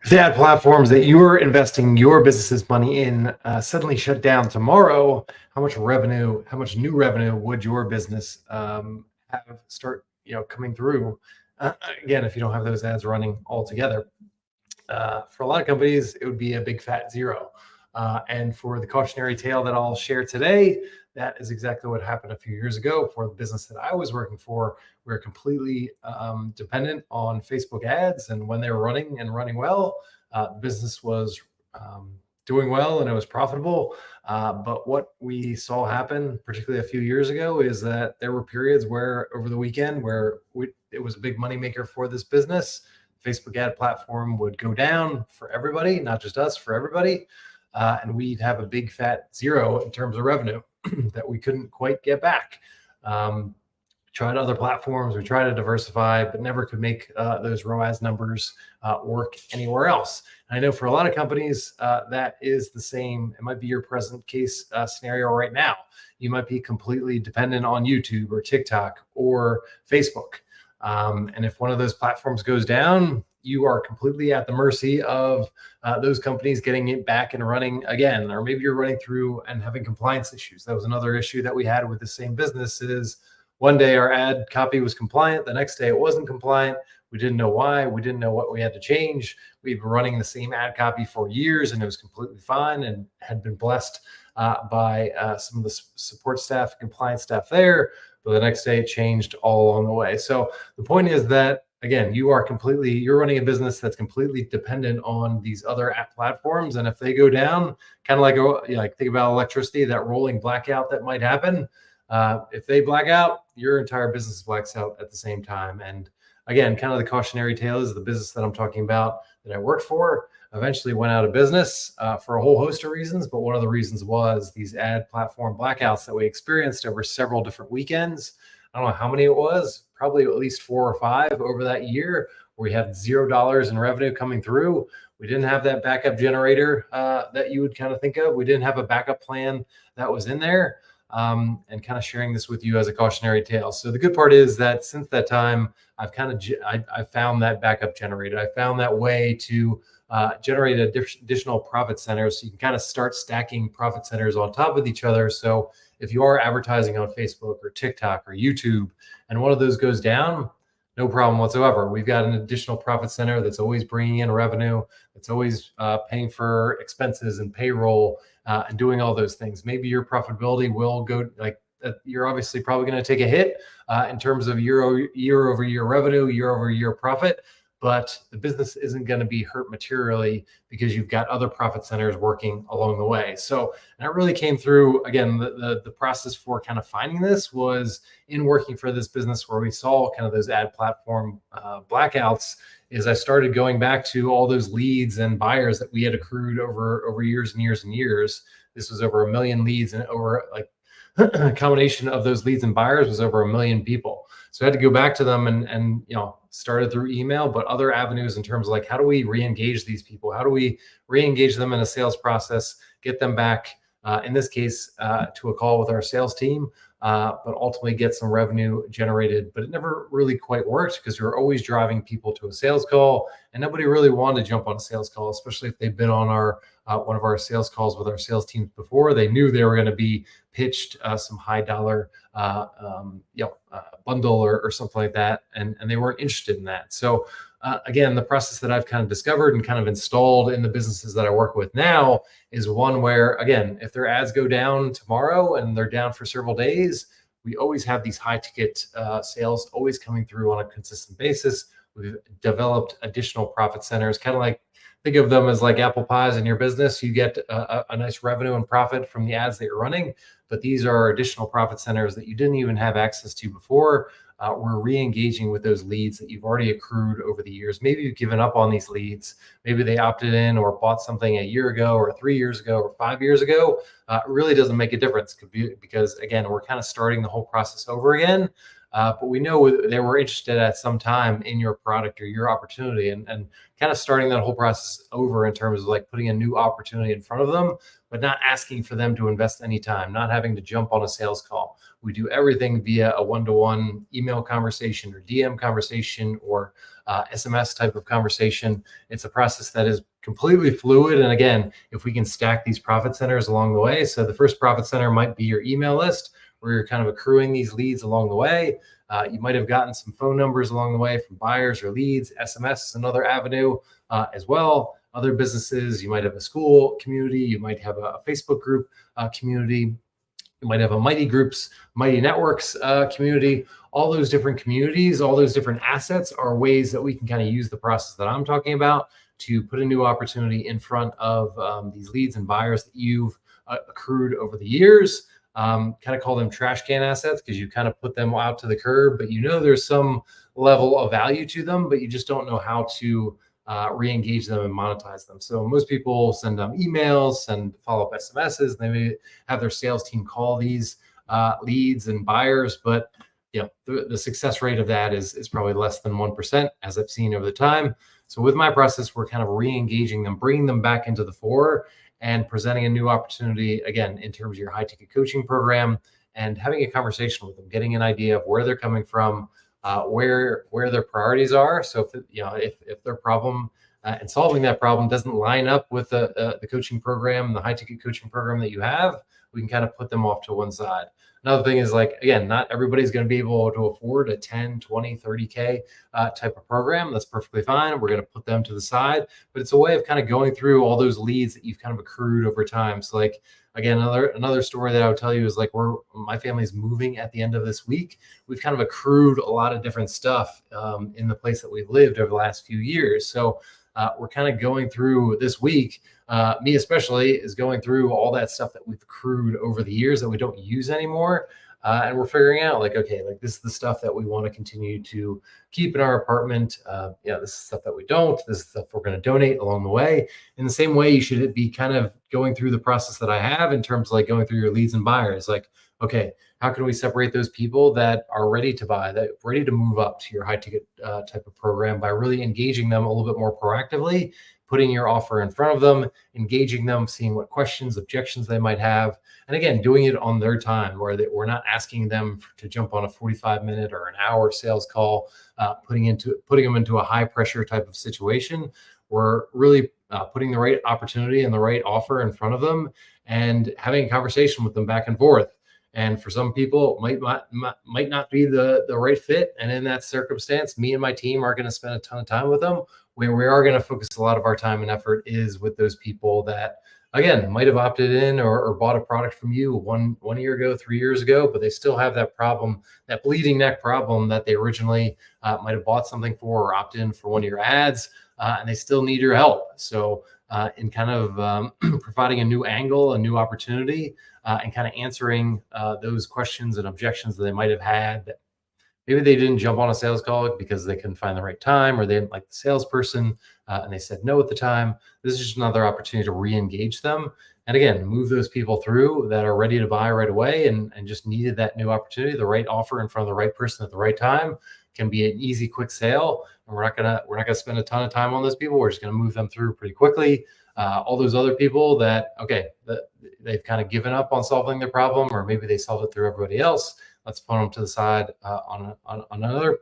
If the ad platforms that you're investing your business's money in suddenly shut down tomorrow, how much new revenue would your business have start coming through? Again, if you don't have those ads running all together, for a lot of companies, it would be a big fat zero. And for the cautionary tale that I'll share today, that is exactly what happened a few years ago for the business that I was working for. We were completely dependent on Facebook ads, and when they were running and running well, the business was doing well and it was profitable. But what we saw happen, particularly a few years ago, is that there were periods where over the weekend where it was a big moneymaker for this business. Facebook ad platform would go down for everybody, not just us, for everybody. And we'd have a big fat zero in terms of revenue that we couldn't quite get back. Tried other platforms, we tried to diversify, but never could make those ROAS numbers work anywhere else. And I know for a lot of companies, that is the same. It might be your present case scenario right now. You might be completely dependent on YouTube or TikTok or Facebook. And if one of those platforms goes down, you are completely at the mercy of those companies getting it back and running again. Or maybe you're running through and having compliance issues. That was another issue that we had with the same business. Is one day our ad copy was compliant, the next day it wasn't compliant. We didn't know why. We didn't know what we had to change. We'd been running the same ad copy for years and it was completely fine and had been blessed by some of the support staff, compliance staff there. But the next day it changed all along the way. So the point is that, again, you're running a business that's completely dependent on these other app platforms. And if they go down, kind of like think about electricity, that rolling blackout that might happen. If they black out, your entire business blacks out at the same time. And again, kind of the cautionary tale is the business that I'm talking about that I worked for eventually went out of business for a whole host of reasons. But one of the reasons was these ad platform blackouts that we experienced over several different weekends. I don't know how many it was, probably at least 4 or 5 over that year, where we had $0 in revenue coming through. We didn't have that backup generator that you would kind of think of. We didn't have a backup plan that was in there. And kind of sharing this with you as a cautionary tale. So the good part is that since that time, I found that backup generator. I found that way to generate additional profit centers. So you can kind of start stacking profit centers on top of each other. So if you are advertising on Facebook or TikTok or YouTube, and one of those goes down, no problem whatsoever. We've got an additional profit center that's always bringing in revenue, that's always paying for expenses and payroll and doing all those things. Maybe your profitability will go you're obviously probably going to take a hit in terms of year over year revenue, year over year profit, but the business isn't going to be hurt materially because you've got other profit centers working along the way. So, and it really came through, again, the process for kind of finding this was in working for this business where we saw kind of those ad platform blackouts. Is I started going back to all those leads and buyers that we had accrued over years and years and years. This was over 1 million leads, and over a combination of those leads and buyers was over 1 million people. So I had to go back to them and started through email, but other avenues in terms of how do we re-engage these people? How do we re-engage them in a sales process, get them back, in this case, to a call with our sales team, but ultimately get some revenue generated. But it never really quite worked because we were always driving people to a sales call, and nobody really wanted to jump on a sales call, especially if they've been on our one of our sales calls with our sales teams before. They knew they were going to be pitched some high dollar bundle or something like that, and they weren't interested in that. So again, the process that I've kind of discovered and kind of installed in the businesses that I work with now is one where, again, if their ads go down tomorrow and they're down for several days, we always have these high ticket sales always coming through on a consistent basis. We've developed additional profit centers, kind of like, think of them as like apple pies in your business. You get a nice revenue and profit from the ads that you're running, but these are additional profit centers that you didn't even have access to before. We're re-engaging with those leads that you've already accrued over the years. Maybe you've given up on these leads. Maybe they opted in or bought something a year ago or 3 years ago or 5 years ago. It really doesn't make a difference because, again, we're kind of starting the whole process over again. but we know they were interested at some time in your product or your opportunity, and kind of starting that whole process over in terms of like putting a new opportunity in front of them, but not asking for them to invest any time, not having to jump on a sales call. We do everything via a one-to-one email conversation or DM conversation or SMS type of conversation. It's a process that is completely fluid. And again, if we can stack these profit centers along the way, so the first profit center might be your email list, where you're kind of accruing these leads along the way. You might have gotten some phone numbers along the way from buyers or leads. SMS is another avenue as well. Other businesses, you might have a school community, you might have a Facebook group community, you might have a Mighty Groups, Mighty Networks community. All those different communities, all those different assets are ways that we can kind of use the process that I'm talking about to put a new opportunity in front of these leads and buyers that you've accrued over the years. Kind of call them trash can assets because you kind of put them out to the curb, but you know there's some level of value to them, but you just don't know how to re-engage them and monetize them. So most people send them emails, send follow-up SMSs. They may have their sales team call these leads and buyers, but the success rate of that is probably less than 1%, as I've seen over the time. So with my process, we're kind of re-engaging them, bringing them back into the fore, and presenting a new opportunity, again, in terms of your high ticket coaching program, and having a conversation with them, getting an idea of where they're coming from, where their priorities are. So if their problem and solving that problem doesn't line up with the coaching program, the high ticket coaching program that you have, we can kind of put them off to one side. Another thing is, like, again, not everybody's going to be able to afford a 10, 20, 30K type of program. That's perfectly fine. We're going to put them to the side, but it's a way of kind of going through all those leads that you've kind of accrued over time. So like, again, another story that I would tell you is like, my family's moving at the end of this week. We've kind of accrued a lot of different stuff in the place that we've lived over the last few years. So we're kind of going through this week, me especially, is going through all that stuff that we've accrued over the years that we don't use anymore. And we're figuring out like, okay, like this is the stuff that we want to continue to keep in our apartment. This is stuff that we don't. This is stuff we're going to donate along the way. In the same way, you should be kind of going through the process that I have in terms of like going through your leads and buyers. Like, okay, how can we separate those people that are ready to buy, that are ready to move up to your high ticket type of program by really engaging them a little bit more proactively, putting your offer in front of them, engaging them, seeing what questions, objections they might have. And again, doing it on their time, where we're not asking them to jump on a 45-minute or an hour sales call, putting them into a high pressure type of situation. We're really putting the right opportunity and the right offer in front of them and having a conversation with them back and forth. And for some people, it might not be the right fit. And in that circumstance, me and my team are going to spend a ton of time with them. Where we are going to focus a lot of our time and effort is with those people that, again, might have opted in or bought a product from you one year ago, 3 years ago, but they still have that problem, that bleeding neck problem that they originally might have bought something for or opted in for one of your ads, and they still need your help. So in kind of providing a new angle, a new opportunity, and kind of answering those questions and objections that they might have had. That maybe they didn't jump on a sales call because they couldn't find the right time, or they didn't like the salesperson and they said no at the time. This is just another opportunity to re-engage them. And again, move those people through that are ready to buy right away and just needed that new opportunity. The right offer in front of the right person at the right time can be an easy, quick sale. And we're not gonna spend a ton of time on those people. We're just gonna move them through pretty quickly. All those other people that they've kind of given up on solving their problem, or maybe they solved it through everybody else. Let's put them to the side on another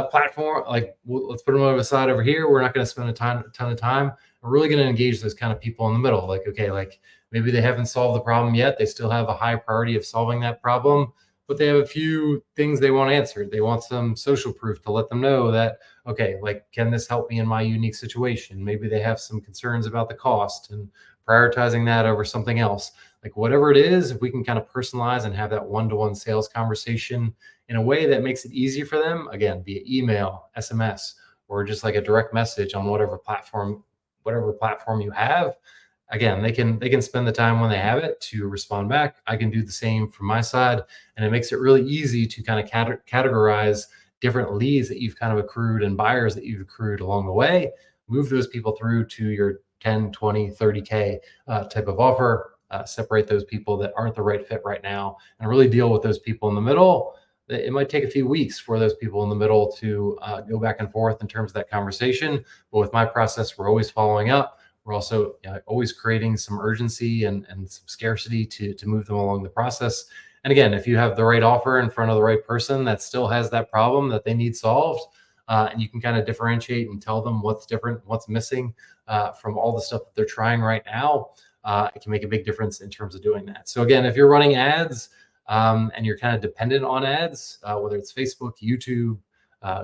platform. Like, let's put them over the side over here. We're not going to spend a ton of time. We're really going to engage those kind of people in the middle. Like, okay, like maybe they haven't solved the problem yet. They still have a high priority of solving that problem, but they have a few things they want answered. They want some social proof to let them know that, okay, like, can this help me in my unique situation? Maybe they have some concerns about the cost and prioritizing that over something else. Like, whatever it is, if we can kind of personalize and have that one-to-one sales conversation in a way that makes it easy for them, again, via email, SMS, or just like a direct message on whatever platform you have. Again, they can spend the time when they have it to respond back. I can do the same from my side, and it makes it really easy to kind of categorize different leads that you've kind of accrued and buyers that you've accrued along the way. Move those people through to your 10, 20, 30K type of offer. Separate those people that aren't the right fit right now, and really deal with those people in the middle it might take a few weeks for those people in the middle to go back and forth in terms of that conversation. But with my process, we're always following up. We're also always creating some urgency and some scarcity to move them along the process. And again, if you have the right offer in front of the right person that still has that problem that they need solved, and you can kind of differentiate and tell them what's different, what's missing from all the stuff that they're trying right now, it can make a big difference in terms of doing that. So again, if you're running ads and you're kind of dependent on ads, whether it's Facebook, YouTube,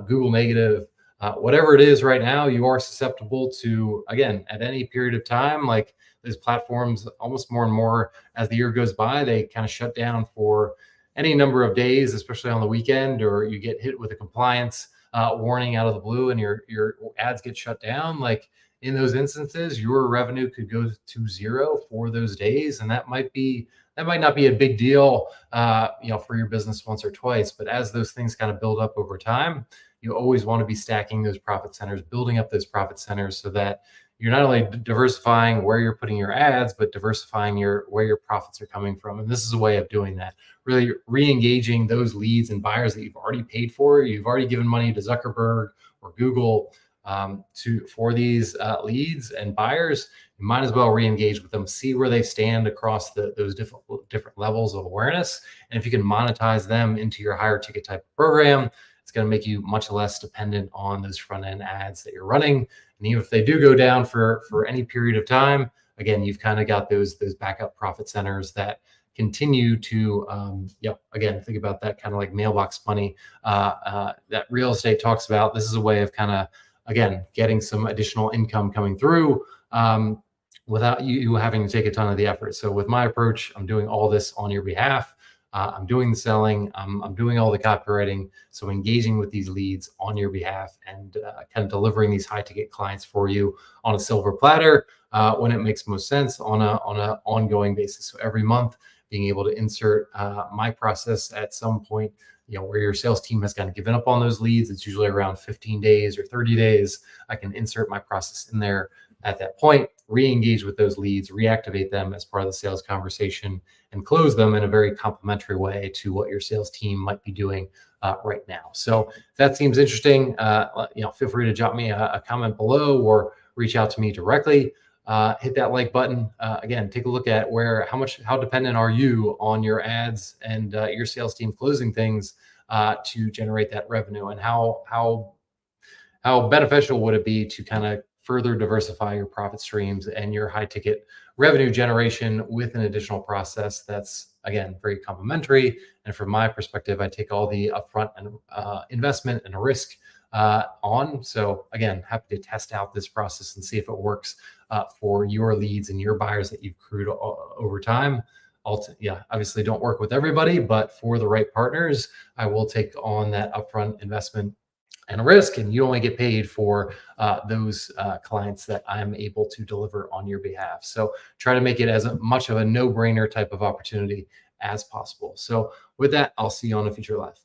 Google negative, whatever it is right now, you are susceptible to, again, at any period of time, like these platforms almost more and more as the year goes by, they kind of shut down for any number of days, especially on the weekend, or you get hit with a compliance warning out of the blue and your ads get shut down. Like in those instances, your revenue could go to zero for those days. And that might not be a big deal, for your business once or twice, but as those things kind of build up over time, you always want to be stacking those profit centers, building up those profit centers so that you're not only diversifying where you're putting your ads, but diversifying where your profits are coming from. And this is a way of doing that, really re-engaging those leads and buyers that you've already paid for. You've already given money to Zuckerberg or Google for these leads and buyers. You might as well re-engage with them, see where they stand across those different levels of awareness. And if you can monetize them into your higher ticket type of program, it's going to make you much less dependent on those front end ads that you're running. And even if they do go down for any period of time, again, you've kind of got those backup profit centers that continue to, again, think about that kind of like mailbox money that real estate talks about. This is a way of kind of, again, getting some additional income coming through without you having to take a ton of the effort. So with my approach, I'm doing all this on your behalf. I'm doing the selling, I'm doing all the copywriting. So engaging with these leads on your behalf and kind of delivering these high ticket clients for you on a silver platter when it makes most sense on a ongoing basis. So every month being able to insert my process at some point, where your sales team has kind of given up on those leads. It's usually around 15 days or 30 days. I can insert my process in there at that point, re-engage with those leads, reactivate them as part of the sales conversation, and close them in a very complementary way to what your sales team might be doing right now. So if that seems interesting, feel free to drop me a comment below or reach out to me directly. Hit that like button. Again, take a look at how dependent are you on your ads and your sales team closing things to generate that revenue, and how beneficial would it be to kind of further diversify your profit streams and your high ticket revenue generation with an additional process that's, again, very complementary. And from my perspective, I take all the upfront and investment and risk on. So again, happy to test out this process and see if it works for your leads and your buyers that you've accrued over time. Obviously don't work with everybody, but for the right partners, I will take on that upfront investment and risk, and you only get paid for those clients that I'm able to deliver on your behalf. So try to make it as much of a no-brainer type of opportunity as possible. So with that, I'll see you on a future live.